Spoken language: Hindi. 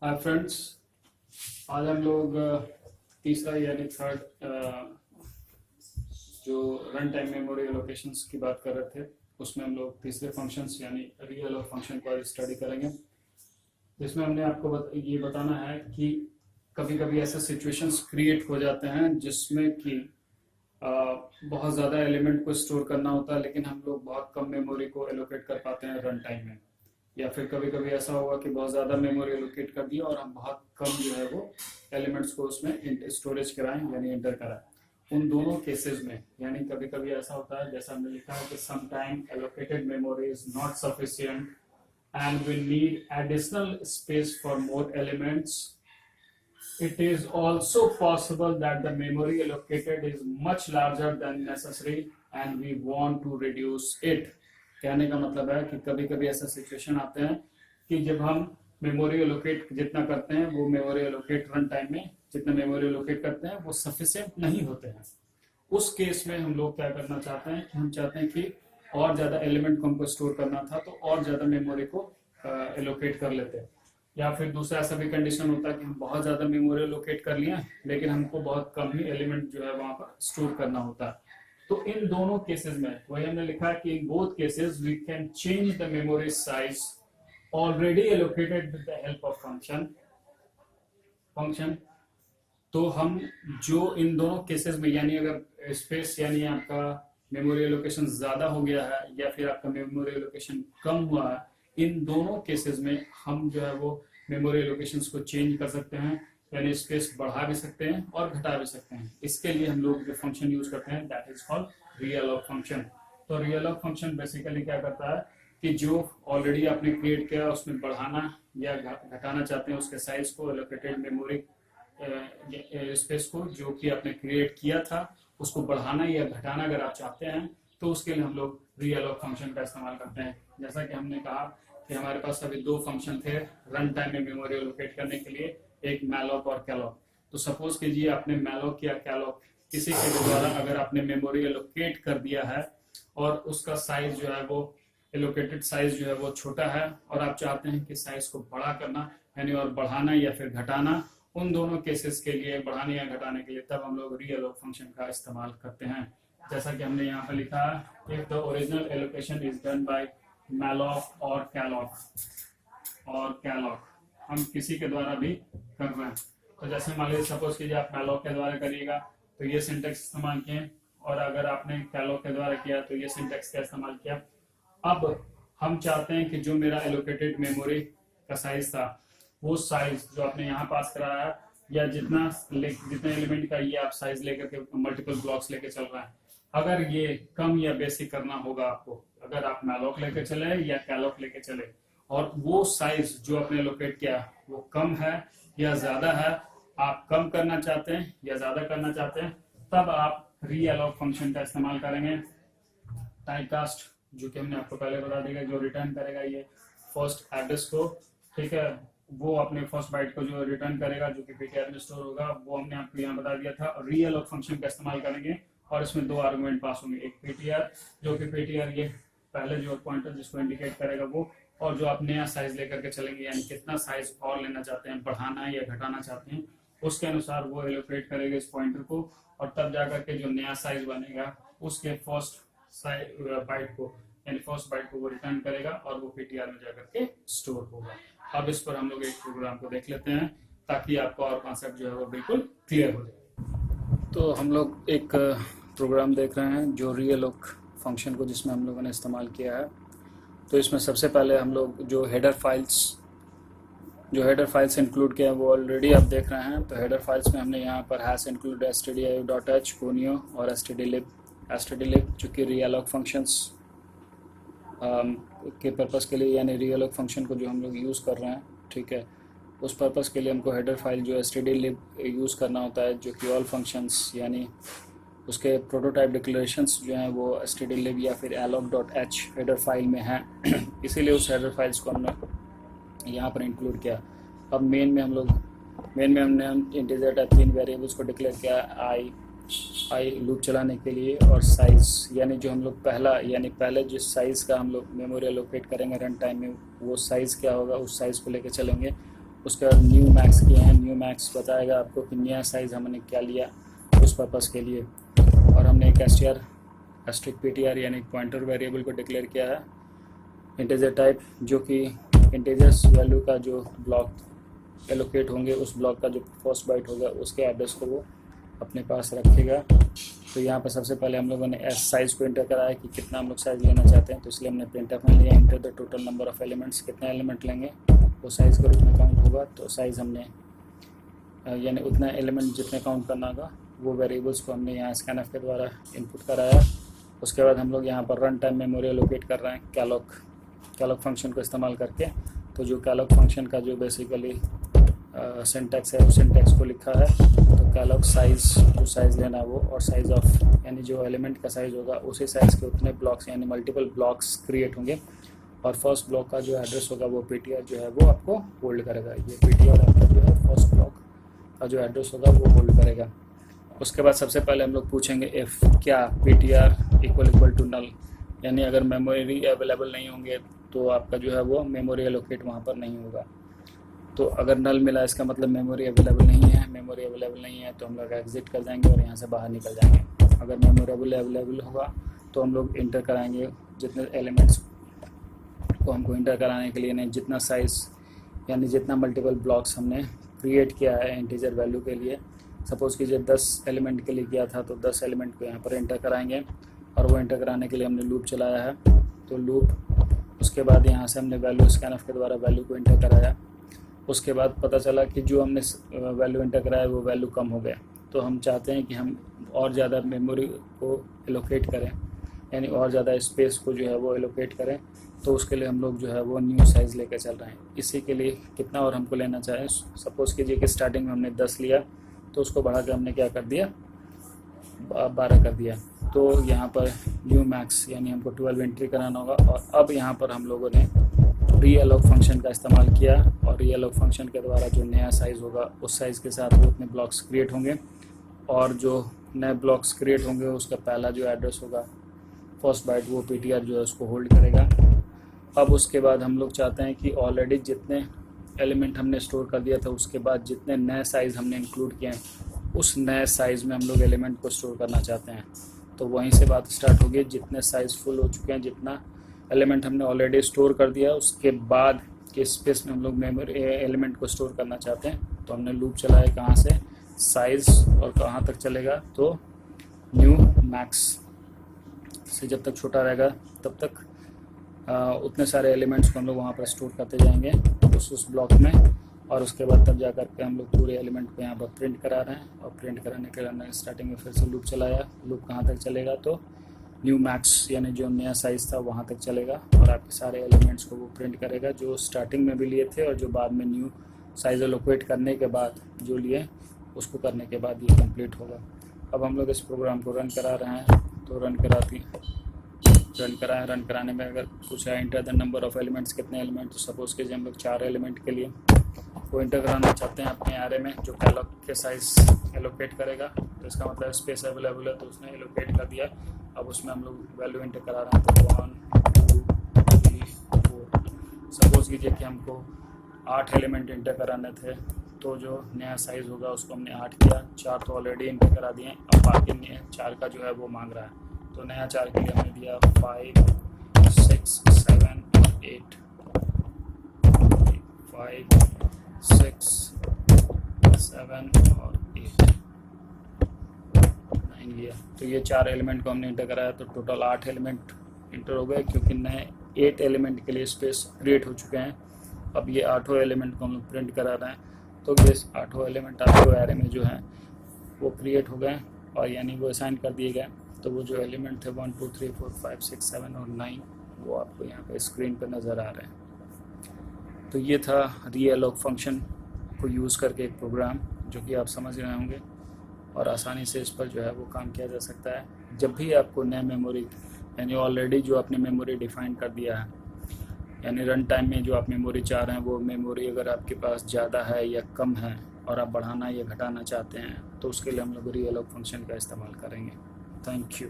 हाय फ्रेंड्स, आज हम लोग तीसरा यानी थर्ड जो रन टाइम मेमोरी एलोकेशंस की बात कर रहे थे, उसमें हम लोग तीसरे फंक्शंस यानी रियल और फंक्शन को आज स्टडी करेंगे। जिसमें हमने आपको ये बताना है कि कभी कभी ऐसे सिचुएशंस क्रिएट हो जाते हैं जिसमें कि बहुत ज़्यादा एलिमेंट को स्टोर करना होता है, लेकिन हम लोग बहुत कम मेमोरी को एलोकेट कर पाते हैं रन टाइम में। या फिर कभी कभी ऐसा होगा कि बहुत ज़्यादा मेमोरी एलोकेट कर दी और हम बहुत कम जो है वो एलिमेंट्स को उसमें स्टोरेज कराएं यानी एंटर कराएं। उन दोनों केसेस में यानी कभी कभी ऐसा होता है, जैसा हमने लिखा है कि some time allocated memory is not sufficient and we need additional space for more elements. It is also possible that the memory allocated is much larger than necessary and we want to reduce it. कहने का मतलब है कि कभी कभी ऐसा सिचुएशन आते हैं कि जब हम मेमोरी एलोकेट जितना करते हैं वो मेमोरी एलोकेट रन टाइम में जितना मेमोरी एलोकेट करते हैं वो सफिशिएंट नहीं होते हैं। उस केस में हम लोग क्या करना चाहते हैं कि हम चाहते हैं कि और ज़्यादा एलिमेंट को हमको स्टोर करना था तो और ज़्यादा मेमोरी को एलोकेट कर लेते हैं। या फिर दूसरा ऐसा भी कंडीशन होता है कि हम बहुत ज़्यादा मेमोरी एलोकेट कर लिया लेकिन हमको बहुत कम ही एलिमेंट जो है वहाँ पर स्टोर करना होता है। तो इन दोनों केसेस में वही हमने लिखा है कि in both cases we can change the memory size already allocated with the help of function. तो हम जो इन दोनों केसेस में यानी अगर स्पेस यानी आपका मेमोरी एलोकेशन ज्यादा हो गया है या फिर आपका मेमोरी एलोकेशन कम हुआ है, इन दोनों केसेस में हम जो है वो मेमोरी एलोकेशंस को चेंज कर सकते हैं यानी स्पेस बढ़ा भी सकते हैं और घटा भी सकते हैं। इसके लिए हम लोग जो फंक्शन यूज करते हैं that is called real of function. तो रियल ऑफ फंक्शन बेसिकली क्या करता है कि जो ऑलरेडी आपने क्रिएट किया उसमें बढ़ाना या घटाना चाहते हैं उसके साइज को, एलोकेटेड मेमोरी स्पेस को जो कि आपने क्रिएट किया था उसको बढ़ाना या घटाना अगर आप चाहते हैं तो उसके लिए हम लोग रियल ऑफ फंक्शन का इस्तेमाल करते हैं। जैसा कि हमने कहा कि हमारे पास अभी दो फंक्शन थे रन टाइम में मेमोरी एलोकेट करने के लिए, एक मैलॉक और कैलॉक। तो सपोज कीजिए आपने मैलॉक या कैलॉक किसी के द्वारा अगर आपने मेमोरी एलोकेट कर दिया है और उसका साइज जो है वो एलोकेटेड साइज जो है वो छोटा है और आप चाहते हैं कि साइज को बड़ा करना यानी और बढ़ाना या फिर घटाना, उन दोनों केसेस के लिए बढ़ाने या घटाने के लिए तब हम लोग रियल ऑफ फंक्शन का इस्तेमाल करते हैं। जैसा कि हमने यहाँ पर लिखा है, if the original allocation is done by malloc और कैलॉक हम किसी के द्वारा भी कर रहे हैं। तो जैसे मान लीजिए सपोज कीजिए आप मैलॉक के द्वारा करिएगा तो ये सिंटेक्स इस्तेमाल किए और अगर आपने कैलॉक के द्वारा किया तो ये सिंटेक्स का इस्तेमाल किया। अब हम चाहते हैं कि जो मेरा एलोकेटेड मेमोरी का साइज था वो साइज जो आपने यहाँ पास कराया या जितना एलिमेंट का ये आप साइज लेकर के मल्टीपल ब्लॉक्स लेके चल रहे हैं, अगर ये कम या बेसिक करना होगा आपको, अगर आप मैलॉक लेके चले या कैलॉक लेके चले और वो साइज जो आपने एलोकेट किया वो कम है या ज्यादा है, आप कम करना चाहते हैं या ज्यादा करना चाहते हैं, तब आप रीअलोक फंक्शन का इस्तेमाल करेंगे। टाइपकास्ट जो कि हमने आपको पहले बता देगा, जो रिटर्न करेगा ये फर्स्ट एड्रेस को, ठीक है, वो अपने फर्स्ट बाइट को जो रिटर्न करेगा जो कि पीटीआर में स्टोर होगा वो हमने आपको यहाँ बता दिया था। रीअलोक फंक्शन का इस्तेमाल करेंगे और इसमें दो आर्गुमेंट पास होंगे, एक पीटीआर जो कि पीटीआर ये पहले जो पॉइंटर जिसको इंडिकेट करेगा वो, और जो आप नया साइज लेकर के चलेंगे यानी कितना साइज और लेना चाहते हैं, बढ़ाना या घटाना चाहते हैं, उसके अनुसार वो एलोकेट करेगा इस पॉइंटर को और तब जाकर के जो नया साइज बनेगा उसके फर्स्ट बाइट को यानी फर्स्ट बाइट को वो रिटर्न करेगा और वो पीटीआर में जाकर के स्टोर होगा। अब इस पर हम लोग एक प्रोग्राम को देख लेते हैं ताकि आपका और कॉन्सेप्ट जो है वो बिल्कुल क्लियर हो जाए। तो हम लोग एक प्रोग्राम देख रहे हैं जो रीअलोक फंक्शन को जिसमें हम लोगों ने इस्तेमाल किया है। तो इसमें सबसे पहले हम लोग जो हेडर फाइल्स इंक्लूड किया है वो ऑलरेडी आप देख रहे हैं। तो हेडर फाइल्स में हमने यहाँ पर हैश इंक्लूड stdio.h, conio और stdlib जो कि रीअलोक फंक्शंस के पर्पस के लिए यानी रीअलोक फंक्शन को जो हम लोग यूज़ कर रहे हैं, ठीक है, उस पर्पस के लिए हमको हेडर फाइल जो stdlib यूज़ करना होता है जो कि ऑल फंक्शंस यानी उसके प्रोटोटाइप डिक्लेरेशंस जो हैं वो stdlib या फिर alloc.h हेडर फाइल में हैं। इसीलिए उस हेडर फाइल्स को हमने यहाँ पर इंक्लूड किया। अब मेन में हमने इंटीजर टाइप 3 वेरिएबल्स को डिक्लेयर किया, आई लूप चलाने के लिए और साइज़ यानी जो हम लोग पहले जिस साइज़ का हम लोग मेमोरी एलोकेट करेंगे रन टाइम में वो साइज़ क्या होगा उस साइज़ को लेके चलेंगे। उसके बाद न्यू मैक्स किए हैं। न्यू मैक्स बताएगा आपको कि नया साइज़ हमने क्या लिया उस पर्पज़ के लिए। और हमने एक स्ट्रिक PTR यानी पॉइंटर वेरिएबल को डिक्लेयर किया है इंटीजर टाइप, जो कि इंटीजर्स वैल्यू का जो ब्लॉक एलोकेट होंगे उस ब्लॉक का जो फर्स्ट बाइट होगा उसके एड्रेस को वो अपने पास रखेगा। तो यहाँ पर सबसे पहले हम लोगों ने साइज़ को इंटर कराया कि कितना हम लोग साइज़ लेना चाहते हैं, तो इसलिए हमने प्रिंटफ में लिया enter the total number of elements, कितने एलिमेंट लेंगे वो साइज़ के रूप में काउंट होगा। तो साइज़ हमने यानी उतना एलिमेंट जितने काउंट करना होगा वो वेरिएबल्स को हमने यहाँ स्कैनफ के द्वारा इनपुट कराया। उसके बाद हम लोग यहाँ पर रन टाइम मेमोरी एलोकेट कर रहे हैं कैलॉग फंक्शन को इस्तेमाल करके। तो जो कैलॉग फंक्शन का जो बेसिकली सिंटैक्स है उस सिंटैक्स को लिखा है। तो कैलॉग साइज़ जो साइज़ लेना है वो, और साइज़ ऑफ यानी जो एलिमेंट का साइज़ होगा उसी साइज़ के उतने ब्लॉक्स यानी मल्टीपल ब्लॉक्स क्रिएट होंगे। और फर्स्ट ब्लॉक का जो एड्रेस होगा वो PTR जो है वो आपको होल्ड करेगा। ये PTR आपका जो है फर्स्ट ब्लॉक का जो एड्रेस होगा वो होल्ड करेगा। उसके बाद सबसे पहले हम लोग पूछेंगे इफ़ क्या PTR इक्वल टू नल, यानी अगर मेमोरी अवेलेबल नहीं होंगे तो आपका जो है वो मेमोरी एलोकेट वहाँ पर नहीं होगा। तो अगर नल मिला इसका मतलब मेमोरी अवेलेबल नहीं है। मेमोरी अवेलेबल नहीं है तो हम लोग एग्जिट कर जाएंगे और यहाँ से बाहर निकल जाएंगे। अगर मेमोरी अवेलेबल होगा तो हम लोग इंटर कराएंगे जितने एलिमेंट्स को हमको इंटर कराने के लिए, नहीं जितना साइज़ यानी जितना मल्टीपल ब्लॉक्स हमने क्रिएट किया है इंटीजर वैल्यू के लिए। सपोज़ कीजिए 10 एलिमेंट के लिए किया था तो 10 एलिमेंट को यहाँ पर इंटर कराएंगे, और वो इंटर कराने के लिए हमने लूप चलाया है। तो लूप उसके बाद यहाँ से हमने वैल्यू स्कैनफ के द्वारा वैल्यू को इंटर कराया। उसके बाद पता चला कि जो हमने वैल्यू इंटर कराया वो वैल्यू कम हो गया। तो हम चाहते हैं कि हम और ज़्यादा मेमोरी को एलोकेट करें, यानी और ज़्यादा स्पेस को जो है वो एलोकेट करें। तो उसके लिए हम लोग जो है वो न्यू साइज़ लेकर चल रहे हैं। इसी के लिए कितना और हमको लेना चाहें, सपोज़ कीजिए कि स्टार्टिंग में हमने 10 लिया तो उसको बढ़ा के हमने क्या कर दिया 12 कर दिया। तो यहाँ पर न्यू मैक्स यानी हमको 12 एंट्री कराना होगा। और अब यहाँ पर हम लोगों ने रीअलोक फंक्शन का इस्तेमाल किया, और रीअलोक फंक्शन के द्वारा जो नया साइज़ होगा उस साइज़ के साथ वो उतने ब्लॉक्स क्रिएट होंगे, और जो नए ब्लॉक्स क्रिएट होंगे उसका पहला जो एड्रेस होगा फर्स्ट बाइट वो PTR जो है उसको होल्ड करेगा। अब उसके बाद हम लोग चाहते हैं कि ऑलरेडी जितने एलिमेंट हमने स्टोर कर दिया था उसके बाद जितने नए साइज़ हमने इंक्लूड किए हैं उस नए साइज़ में हम लोग एलिमेंट को स्टोर करना चाहते हैं। तो वहीं से बात स्टार्ट होगी, जितने साइज़ फुल हो चुके हैं, जितना एलिमेंट हमने ऑलरेडी स्टोर कर दिया उसके बाद के स्पेस में हम लोग मेमोरी एलिमेंट को स्टोर करना चाहते हैं। तो हमने लूप चलाया कहाँ से, साइज़, और कहाँ तक चलेगा तो न्यू मैक्स से जब तक छोटा रहेगा तब तक उतने सारे एलिमेंट्स को हम लोग वहाँ पर स्टोर करते जाएंगे उस ब्लॉक में। और उसके बाद तब जा कर के हम लोग पूरे एलिमेंट को यहाँ पर प्रिंट करा रहे हैं। और प्रिंट कराने के लिए हमने स्टार्टिंग में फिर से लूप चलाया। लूप कहाँ तक चलेगा तो न्यू मैक्स यानी जो नया साइज़ था वहाँ तक चलेगा, और आपके सारे एलिमेंट्स को वो प्रिंट करेगा जो स्टार्टिंग में भी लिए थे और जो बाद में न्यू साइज़ एलोकेट करने के बाद जो लिए उसको करने के बाद ये कंप्लीट होगा। अब हम लोग इस प्रोग्राम को रन करा रहे हैं। तो रन कराने में अगर कुछ है enter the number of elements, कितने एलिमेंट, तो सपोज़ कीजिए हम लोग 4 एलिमेंट के लिए वो इंटर कराना चाहते हैं अपने एरे में जो कैलॉग के साइज़ एलोकेट करेगा। तो इसका मतलब स्पेस अवेलेबल है तो उसने एलोकेट कर दिया। अब उसमें हम लोग वैल्यू इंटर करा रहे हैं तो 1 2 3 4। सपोज़ कीजिए कि हमको 8 एलिमेंट इंटर कराने थे, तो जो नया साइज़ होगा उसको हमने 8 किया, 4 तो ऑलरेडी इंटर करा दिए। अब बाकी नए 4 का जो है वो मांग रहा है। तो नया 4 के लिए हमने दिया 5 6 7 और 8 5 6 7 और 8 9 लिया। तो ये 4 एलिमेंट को हमने इंटर कराया तो टोटल 8 एलिमेंट इंटर हो गए, क्योंकि नए 8 एलिमेंट के लिए स्पेस क्रिएट हो चुके हैं। अब ये 8 एलिमेंट को हम लोग प्रिंट करा रहे हैं। तो ये 8 एलिमेंट आपको एरे में जो है वो क्रिएट हो गए, और यानी वो असाइन कर दिए गए। तो वो जो एलिमेंट थे 1 2 3 4 5 6 7 और 9 वो आपको यहाँ पे स्क्रीन पर नज़र आ रहे हैं। तो ये था रीअलोक फंक्शन को यूज़ करके एक प्रोग्राम जो कि आप समझ रहे होंगे, और आसानी से इस पर जो है वो काम किया जा सकता है। जब भी आपको नए मेमोरी यानी ऑलरेडी जो आपने मेमोरी डिफ़ाइन कर दिया है, यानी रन टाइम में जो आप मेमोरी चाह रहे हैं वो मेमोरी अगर आपके पास ज़्यादा है या कम है और आप बढ़ाना या घटाना चाहते हैं, तो उसके लिए हम लोग रीअलोक फंक्शन का इस्तेमाल करेंगे। Thank you.